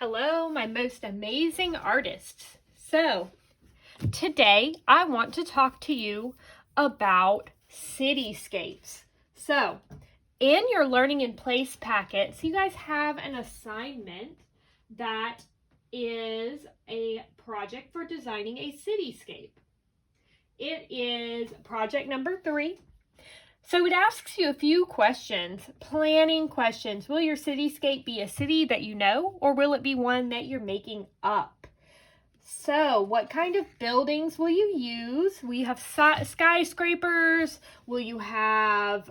Hello, my most amazing artists. So, today I want to talk to you about cityscapes. So, in your Learning in Place packet, so you guys have an assignment that is a project for designing a cityscape. It is project number 3. So it asks you a few questions, planning questions. Will your cityscape be a city that you know, or will it be one that you're making up? So what kind of buildings will you use? Will you have skyscrapers? Will you have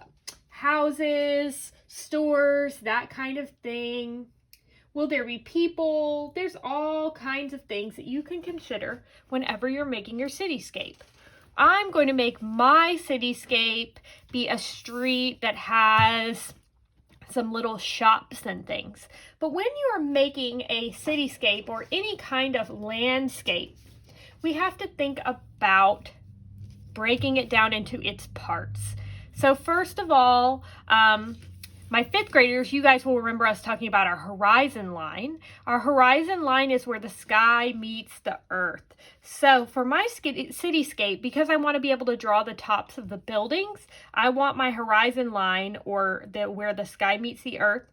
houses, stores, that kind of thing? Will there be people? There's all kinds of things that you can consider whenever you're making your cityscape. I'm going to make my cityscape be a street that has some little shops and things. But when you are making a cityscape or any kind of landscape, we have to think about breaking it down into its parts. So first of all, my 5th graders, you guys will remember us talking about our horizon line. Our horizon line is where the sky meets the earth. So for my cityscape, because I want to be able to draw the tops of the buildings, I want my horizon line, or where the sky meets the earth,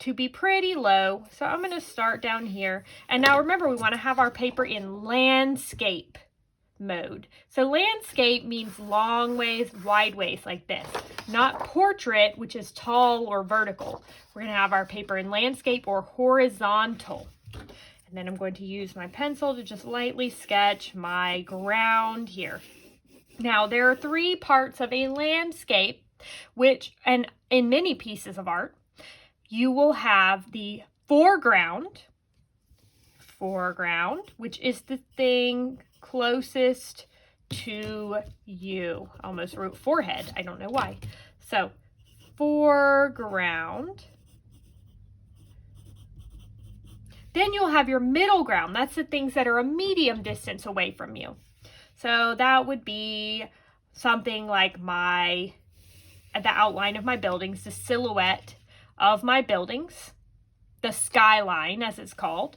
to be pretty low. So I'm going to start down here. And now remember, we want to have our paper in landscape mode. So landscape means long ways, wide ways, like this. Not portrait, which is tall or vertical. We're going to have our paper in landscape or horizontal. And then I'm going to use my pencil to just lightly sketch my ground here. Now, there are 3 parts of a landscape, and in many pieces of art, you will have the foreground, which is the thing closest to you. I almost wrote forehead. I don't know why. So, foreground. Then you'll have your middle ground. That's the things that are a medium distance away from you. So that would be something like the outline of my buildings, the silhouette of my buildings, the skyline as it's called.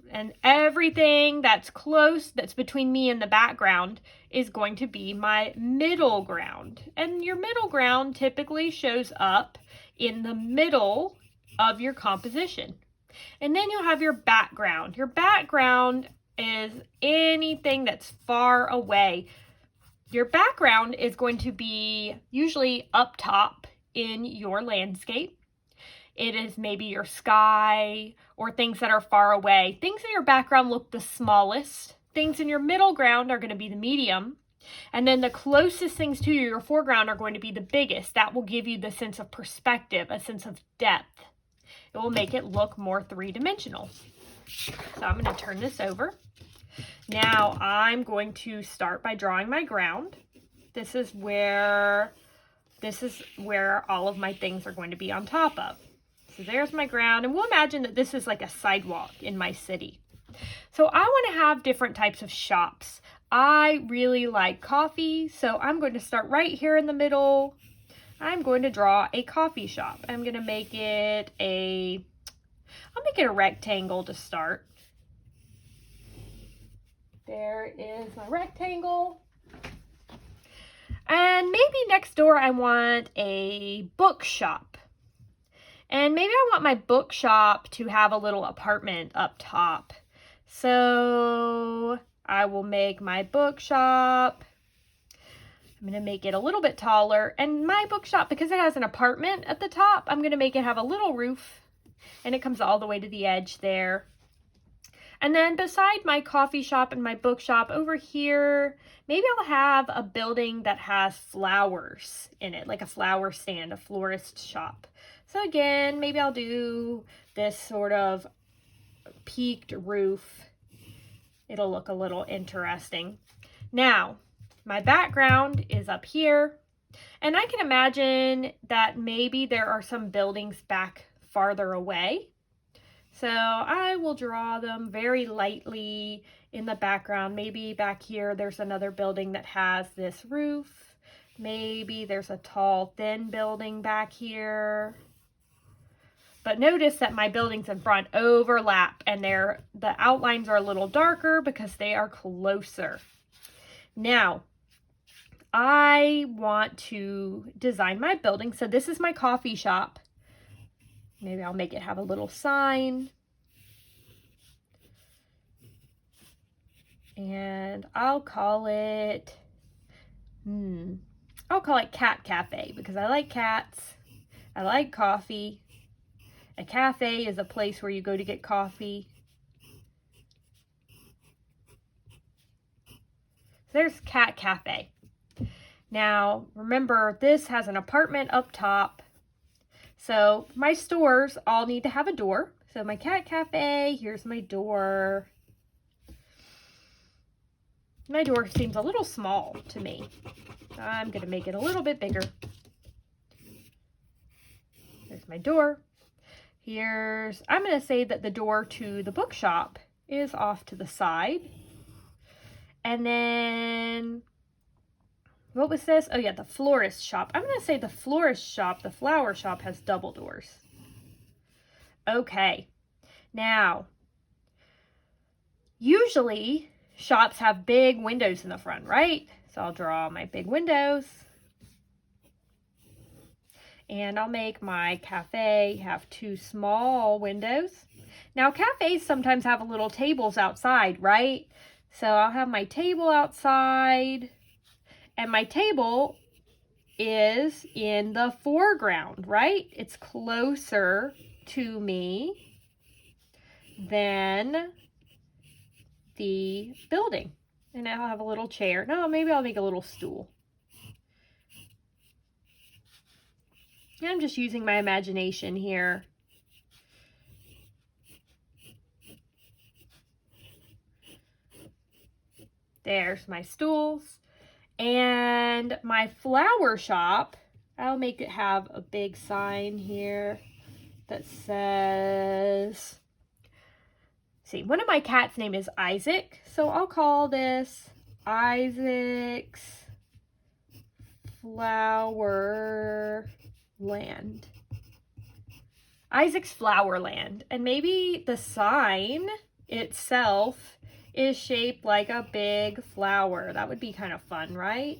And everything that's close, that's between me and the background, is going to be my middle ground. And your middle ground typically shows up in the middle of your composition. And then you'll have your background. Your background is anything that's far away. Your background is going to be usually up top in your landscape. It is maybe your sky or things that are far away. Things in your background look the smallest. Things in your middle ground are going to be the medium. And then the closest things to you, your foreground, are going to be the biggest. That will give you the sense of perspective, a sense of depth. It will make it look more 3-dimensional. So I'm going to turn this over. Now I'm going to start by drawing my ground. This is where all of my things are going to be on top of. So there's my ground, and we'll imagine that this is like a sidewalk in my city. So I want to have different types of shops. I really like coffee, so I'm going to start right here in the middle. I'm going to draw a coffee shop. I'm going to make it a rectangle to start. There is my rectangle. And maybe next door I want a bookshop. And maybe I want my bookshop to have a little apartment up top. So I will make my bookshop. I'm going to make it a little bit taller. And my bookshop, because it has an apartment at the top, I'm going to make it have a little roof. And it comes all the way to the edge there. And then beside my coffee shop and my bookshop over here, maybe I'll have a building that has flowers in it, like a flower stand, a florist shop. So again, maybe I'll do this sort of peaked roof. It'll look a little interesting. Now, my background is up here, and I can imagine that maybe there are some buildings back farther away. So I will draw them very lightly in the background. Maybe back here there's another building that has this roof. Maybe there's a tall, thin building back here. But notice that my buildings in front overlap, and the outlines are a little darker because they are closer. Now, I want to design my building. So this is my coffee shop. Maybe I'll make it have a little sign. And I'll call it Cat Cafe because I like cats. I like coffee. A cafe is a place where you go to get coffee. So there's Cat Cafe. Now, remember, this has an apartment up top. So my stores all need to have a door. So my Cat Cafe, here's my door. My door seems a little small to me. I'm going to make it a little bit bigger. There's my door. I'm going to say that the door to the bookshop is off to the side. And then, what was this? Oh yeah, the florist shop. I'm going to say the florist shop, the flower shop, has double doors. Okay. Now, usually shops have big windows in the front, right? So I'll draw my big windows. And I'll make my cafe have 2 small windows. Now, cafes sometimes have little tables outside, right? So I'll have my table outside. And my table is in the foreground, right? It's closer to me than the building. And I'll have a little chair. No, maybe I'll make a little stool. I'm just using my imagination here. There's my stools. And my flower shop, I'll make it have a big sign here that says, see, one of my cats' name is Isaac, so I'll call this Isaac's Flower Land. Isaac's Flower Land. And maybe the sign itself is shaped like a big flower. That would be kind of fun, right?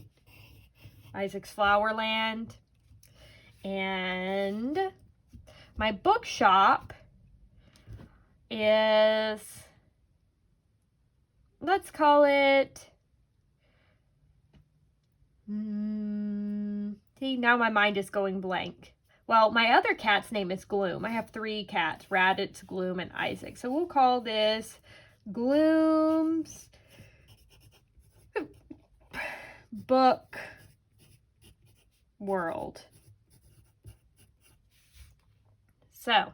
Isaac's Flower Land. And my bookshop is, let's call it, see, now my mind is going blank. Well, my other cat's name is Gloom. I have 3 cats, Raditz, Gloom, and Isaac. So we'll call this Gloom's Book World. So,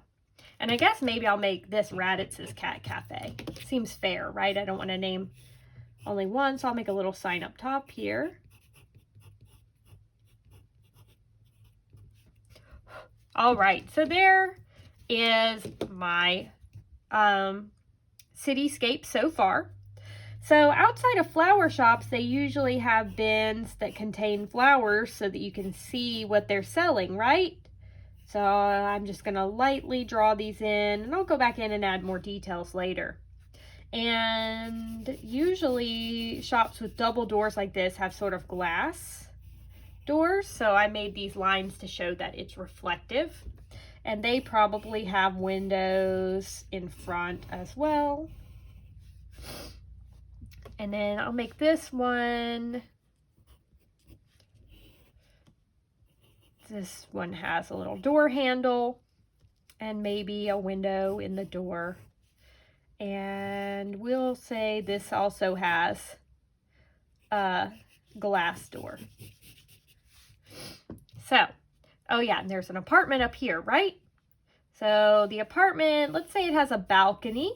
and I guess maybe I'll make this Raditz's Cat Cafe. Seems fair, right? I don't want to name only one, so I'll make a little sign up top here. All right, so there is my cityscape so far. So outside of flower shops, they usually have bins that contain flowers so that you can see what they're selling, right? So I'm just going to lightly draw these in, and I'll go back in and add more details later. And usually shops with double doors like this have sort of glass doors, so I made these lines to show that it's reflective. And they probably have windows in front as well. And then I'll make this one. This one has a little door handle and maybe a window in the door. And we'll say this also has a glass door. So, oh yeah, and there's an apartment up here, right? So the apartment, let's say it has a balcony.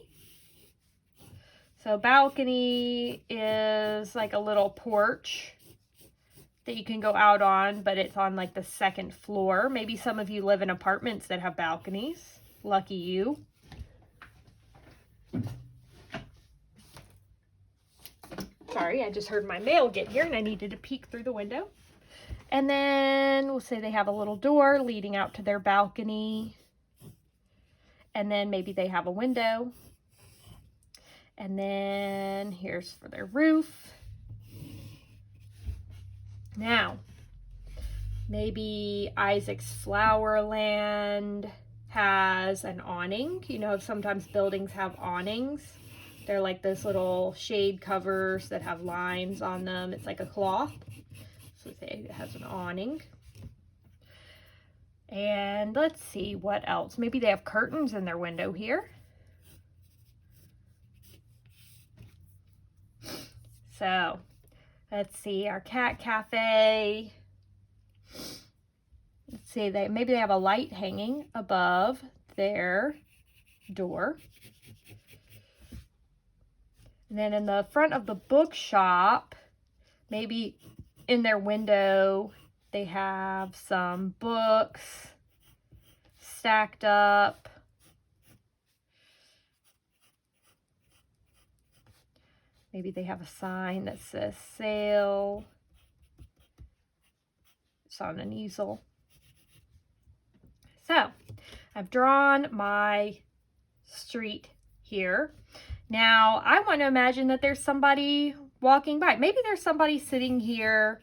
So balcony is like a little porch that you can go out on, but it's on like the 2nd floor. Maybe some of you live in apartments that have balconies. Lucky you. Sorry, I just heard my mail get here and I needed to peek through the window. And then we'll say they have a little door leading out to their balcony. And then maybe they have a window. And then here's for their roof. Now, maybe Isaac's Flowerland has an awning. You know, sometimes buildings have awnings. They're like those little shade covers that have lines on them. It's like a cloth. So say it has an awning. And let's see what else. Maybe they have curtains in their window here. So let's see, our cat cafe. Let's see, maybe they have a light hanging above their door. And then in the front of the bookshop, maybe in their window, they have some books stacked up. Maybe they have a sign that says sale. It's on an easel. So I've drawn my street here. Now I want to imagine that there's somebody walking by. Maybe there's somebody sitting here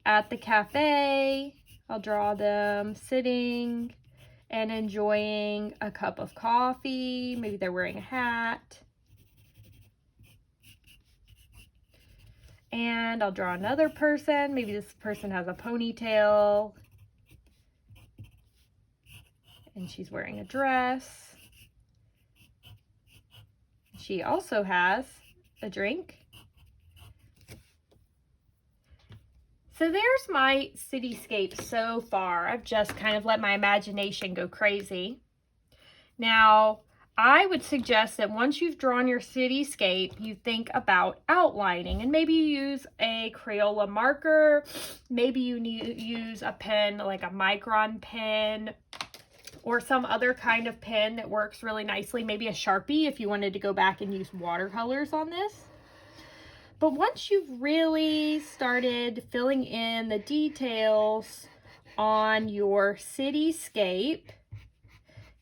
at the cafe. I'll draw them sitting and enjoying a cup of coffee. Maybe they're wearing a hat. And I'll draw another person. Maybe this person has a ponytail and she's wearing a dress. She also has a drink. So there's my cityscape so far. I've just kind of let my imagination go crazy. Now, I would suggest that once you've drawn your cityscape, you think about outlining, and maybe you use a Crayola marker. Maybe you use a pen like a Micron pen or some other kind of pen that works really nicely. Maybe a Sharpie if you wanted to go back and use watercolors on this. But once you've really started filling in the details on your cityscape,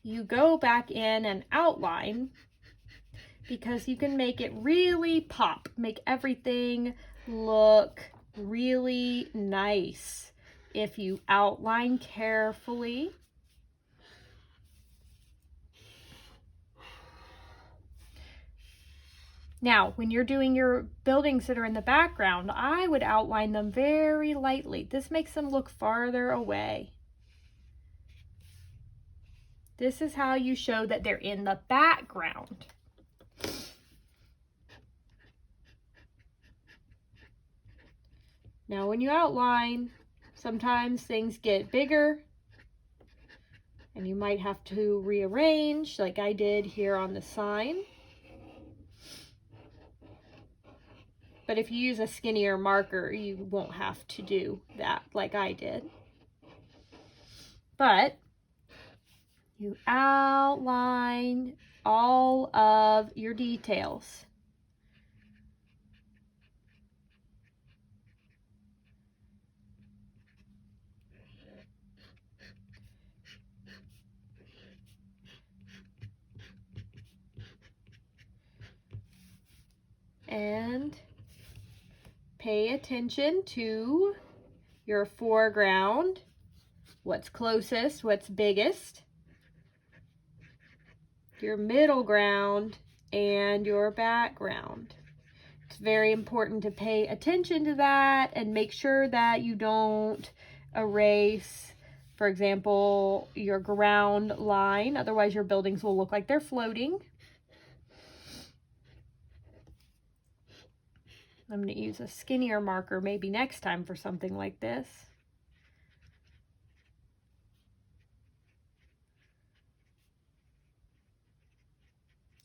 you go back in and outline, because you can make it really pop, make everything look really nice if you outline carefully. Now, when you're doing your buildings that are in the background, I would outline them very lightly. This makes them look farther away. This is how you show that they're in the background. Now, when you outline, sometimes things get bigger and you might have to rearrange like I did here on the sign. But if you use a skinnier marker, you won't have to do that like I did. But you outline all of your details. And pay attention to your foreground, what's closest, what's biggest, your middle ground, and your background. It's very important to pay attention to that and make sure that you don't erase, for example, your ground line. Otherwise, your buildings will look like they're floating. I'm going to use a skinnier marker maybe next time for something like this.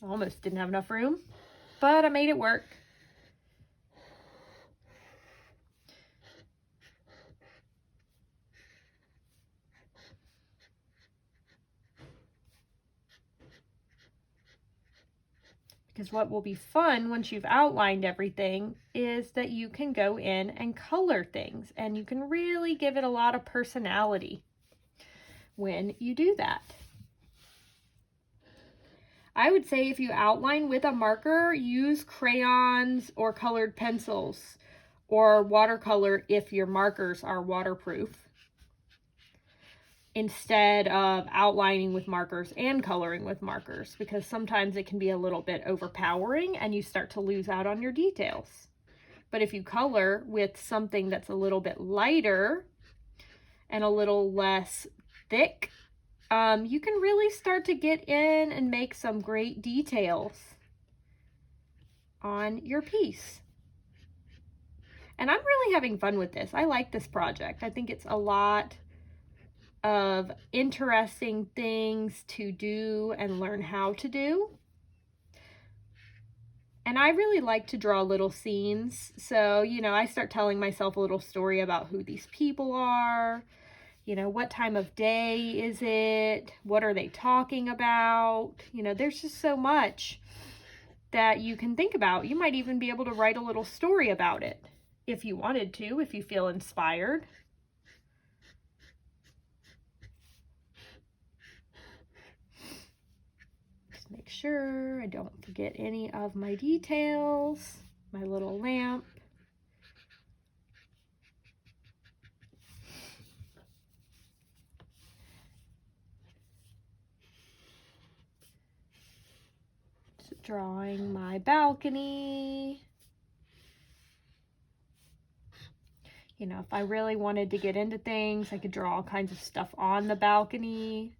Almost didn't have enough room, but I made it work. Because what will be fun once you've outlined everything is that you can go in and color things, and you can really give it a lot of personality when you do that. I would say if you outline with a marker, use crayons or colored pencils or watercolor if your markers are waterproof, instead of outlining with markers and coloring with markers, because sometimes it can be a little bit overpowering and you start to lose out on your details. But if you color with something that's a little bit lighter and a little less thick, you can really start to get in and make some great details on your piece. And I'm really having fun with this. I like this project. I think it's a lot of interesting things to do and learn how to do. And I really like to draw little scenes. So, I start telling myself a little story about who these people are. What time of day is it? What are they talking about? There's just so much that you can think about. You might even be able to write a little story about it if you wanted to, if you feel inspired. Just make sure I don't forget any of my details. My little lamp. Drawing my balcony. If I really wanted to get into things, I could draw all kinds of stuff on the balcony.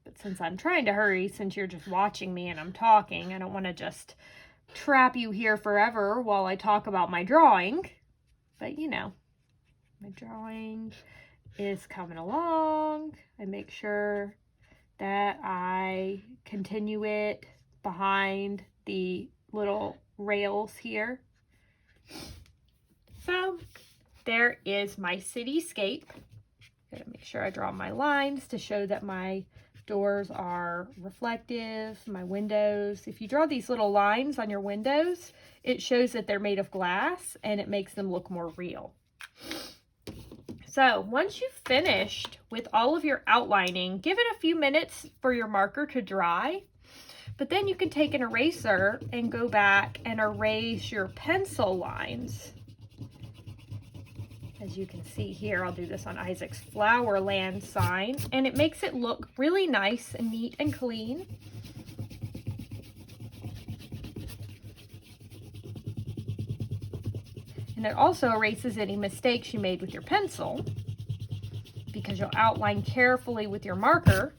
But since I'm trying to hurry, since you're just watching me and I'm talking, I don't want to just trap you here forever while I talk about my drawing. But my drawing is coming along. I make sure that I continue it behind the little rails here. So there is my cityscape. Gotta make sure I draw my lines to show that my doors are reflective, my windows. If you draw these little lines on your windows, it shows that they're made of glass and it makes them look more real. So once you've finished with all of your outlining, give it a few minutes for your marker to dry, but then you can take an eraser and go back and erase your pencil lines. As you can see here, I'll do this on Isaac's Flowerland sign, and it makes it look really nice and neat and clean. And it also erases any mistakes you made with your pencil, because you'll outline carefully with your marker.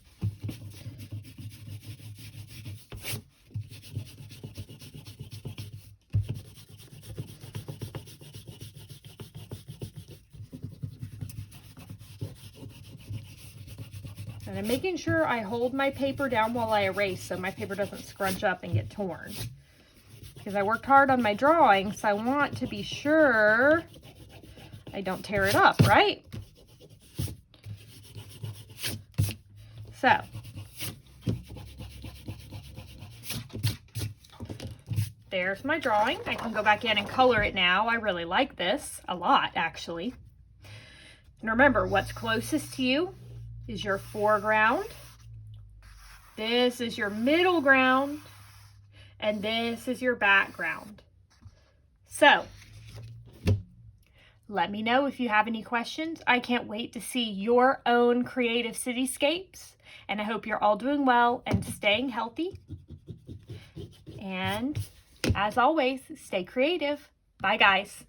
And I'm making sure I hold my paper down while I erase so my paper doesn't scrunch up and get torn. Because I worked hard on my drawing, so I want to be sure I don't tear it up, right? So, there's my drawing. I can go back in and color it now. I really like this a lot, actually. And remember, what's closest to you is your foreground. This is your middle ground. And this is your background. So, let me know if you have any questions. I can't wait to see your own creative cityscapes. And I hope you're all doing well and staying healthy. And as always, stay creative. Bye, guys.